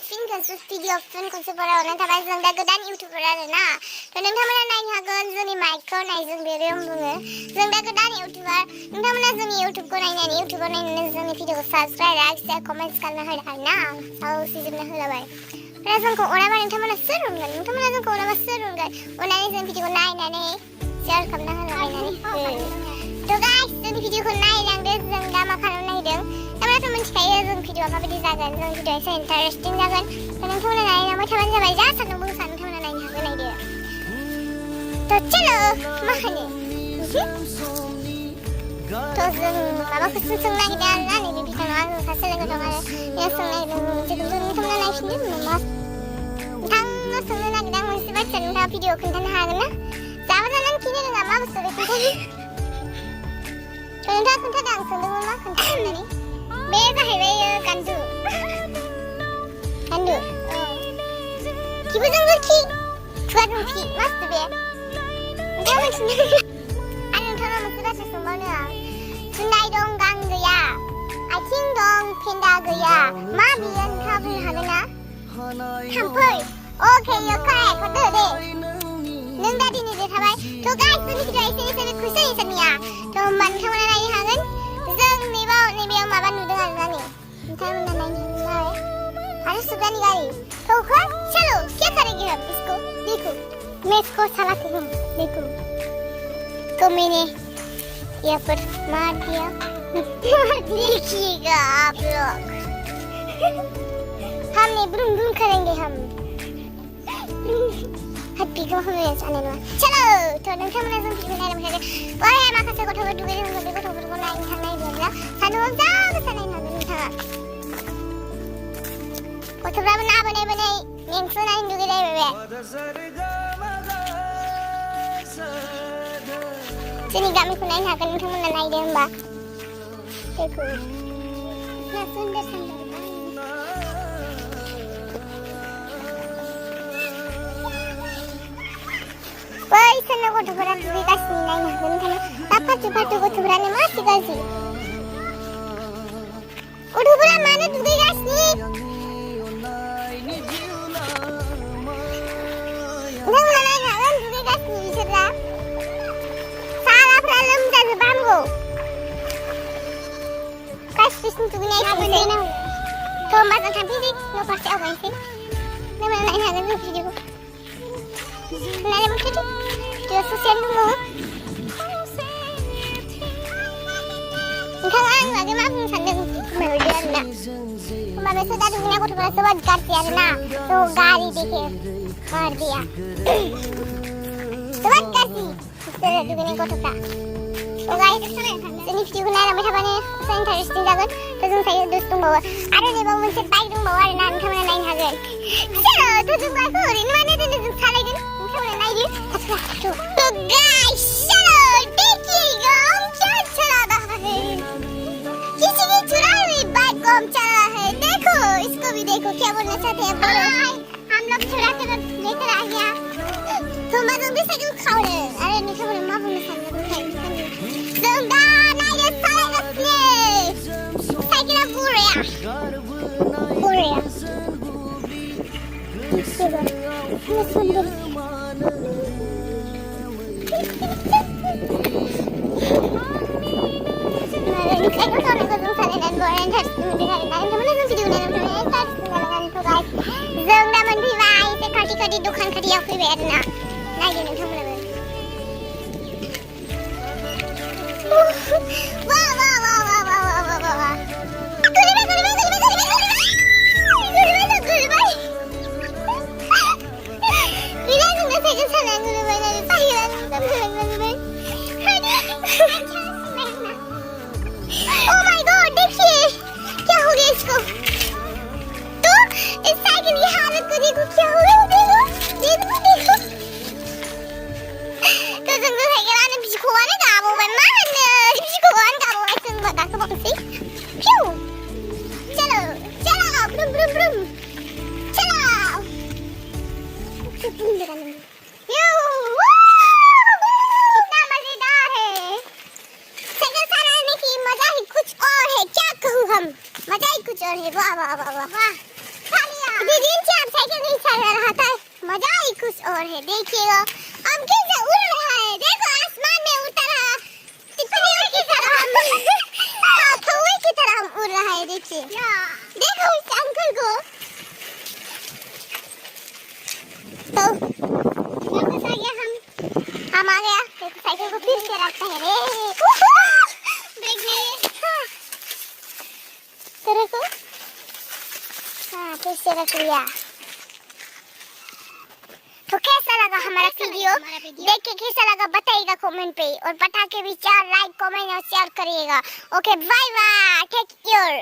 फिनखौसो video फिनखौसो थाबाय जों दा गोदान इउटुबार आरोना थ' नोंथांमोना नायनो हागोन जोंनि माइकखौ नायजों बेरेम बुङो जों दा गोदान इउटुबार नोंथांमोना जोंनि इउटुबखौ नायनानै इउटुबाव नायनानै जोंनि भिडिअखौ साबस्क्राइब लाइक शेयार कमेन्ट्स खालामना होदो आरोना सावसिजोबना होलाबाय दा जोंखौ अराबा नोंथांमोना सोर अनगोन नोंथांमोना जोंखौ अराबा सोर अनगोन अननानै जों भिडिअखौ नायनानै शेयार खालामना होलाबायनानै थ' गाइस जोंनि भिडिअखौ नायलांदो जों दा मा खालामनो नागिरदों नोंथांमोनाथ' मिथिखायो जों भिडिअआ माबायदि जागोन जों भिडिअआ एसे इन्टारेस्टिं जागोन थ' नोंथांमोना नायलांबाय थाबानो जाबाय जा सान्दुं गोसा नोंथांमोना नायनो हागोन नायदो थ' चलो मा होनो थ' जों माबाखौसो सोंनो नागिरदों आरोना नैबे बिथाङा आंजों सासे लोगो दं आरो बेयाव सोंनो नागिरदों जिखुनु नोंथांमोना नायफिनदो नोंथांनाव सोंनो नागिरदों आं मोनसे बाथ्रा नोंथाङा भिडिअ खोन्थानो हागोन ना जाबा जानानै खिनो रोङा मा बुस्थु बे खोन्थायो नोंथाङा खोन्थादो आं सोंदोंमोन मा खोन्थानो होननानै बे जाहैबाय गान्दु खिबुजोंबो खि खुगाजों खि मा बुस्थु बे नोंथाङा मिथिनो आरो नोंथांनाव मोनसे बाथ्रा सोंबावनो आं सुनाय दं गां गैया आथिं दं फेन्दा गैया मा बियो नोंथाङा बुंनो हागोन ना थाम्फै अके इयो कारेक्ट हरदो दे नों दा दिनै देरहाबाय थ' गाइस जोंनि भिडिअआ एसे बे कुइसन एन्सारनिया थ' होमबा नोंथांमोना नायनो हागोन जों नैबेयाव माबा नुदों आरोना नै नोंथांमोना नायनो हागोन आरो सुगानि गारि तो चलो क्या करेंगे हम इसको देखो मैं इसको चलाती हूँ देखो तो मैंने यहाँ पर मार दिया देखिएगा आप लोग हमने ब्रूम ब्रूम करेंगे हम हैप्पी को हमें जाने ना चलो तो नोंथांमोना जों भिडिअ नायनो हागोन ओइ माखासे गथ'फोर दुगैदों बे गथ'फोरखौ नायनो थांनायदोंब्ला सान्दुङाव जा गोसा नायनो हागोन नोंथाङा गथ'फ्राबो ना बोनाय मेंसोनानै दुगैलायबाय जोंनि गामिखौ नायनो हागोन नोंथांमोना नायदो होमबा देखो इतना सुंदर सुंदर बै सोरनो गथ'फोरा दुगैगासिनो नायनो हागोन नोंथाङा दा फाथु फाथु गथ'फोरानो मासि गाज्रि गथ'फोरा मानो दुगैगासिनो नोंथांमोना नायनो हागोन दुगैगासिनो बिसोरा साराफ्रा लोमजाजोबो हामगौ गासिबो दुगैनाय थांसै थ' होमबा जों थांफिनसै न' फारसे आवगायनोसै नोंथांमोना नायनो हागोन जों भिडिअखौ नायनो मोनखोदो भिडिअ ससेयानो दङ नोंथाङा आंनि बागै मा बुंनो सानदों फोरमायहरदो आरोना होमबा बेसोर दा दुगैनाय गथ'फोरा जोबोद गाज्रि आरोना थ' गारि देखे मार दिया जोबोद गाज्रि बिसोरो दुगैनाय गथ'फ्रा थ' गाइस जोंनि भिडिअखौ नायलांबाय थाबानो एसे इन्टारेस्टिं जागोन थ' जों साइड दस दंबावो आरो नैबाव मोनसे बाइक दंबावो आरोना नोंथांमोना नायनो हागोन थ' जों बाइकखौ ओरैनो माने दोनो जों सालायगोन नोंथांमोना नायदो थ' गाइस चलो देखिएगा हम क्या चला रहा है किसी ने चुराई हुई बाइक को हम चला रहा है देखो इसको भी देखो क्या बोलना चाहते हैं बोलो हम लोग चुरा कर लेकर आ गया तो मैं भी साइकिल खाओ अरे नोंथांमोना मा बुंनो सानदों जों दा नायनो सालायगासिनो साइकेला बरिया सुन्दर साइकेल सालायनायखौ जों सालायनानै बरिया इन्टारेस्टिं मोनदों आरोना नोंथांमोना जों भिडिअ नायनो इन्टारेस्टिं जागोन थ' गाइस जों दा मोनफैबाय एसे खाथि दखान खाथियाव फैबाय आरोना नायदो नोंथांमोनाबो वाह वाह वाह वाह वाह वाह वाह वाह Oh my God, देखिए क्या हो गया इसको तो इस साइकिल की हालत को देखो क्या हो गया देखो तो जोंबो साइकेलानो बिखौआनो गाबावबाय मा होनो बिखौआनो गाबावबाय जोंबो गाखोबावनोसै फिउ चलो ब्रुम ब्रुम ब्रुम चलो इतना मजेदार है साइकिल चलाने की मजा ही कुछ और है क्या कहूँ हम मजा ही कुछ और है वाह वाह वाह वाह अभी दिन से आप साइकिल नहीं चला रहा था, मजा ही कुछ और है। देखिएगा अब कैसे उड़ रहा है, देखो आसमान में उतरा तितलियों की तरह कौवे की तरह हम उड़ रहा है। देखिए देखो इस अंकल को। तो वापस आ गया हम आ गया। देखो साइकिल को फिर से रखता है रे। देखिए तेरे को हाँ फिर से रख लिया। तो कैसा लगा हमारा वीडियो? देख के कैसा लगा बताइएगा कमेंट पे, और पटाखे भी 4 लाइक कमेंट और शेयर करिएगा। Okay bye bye, take care.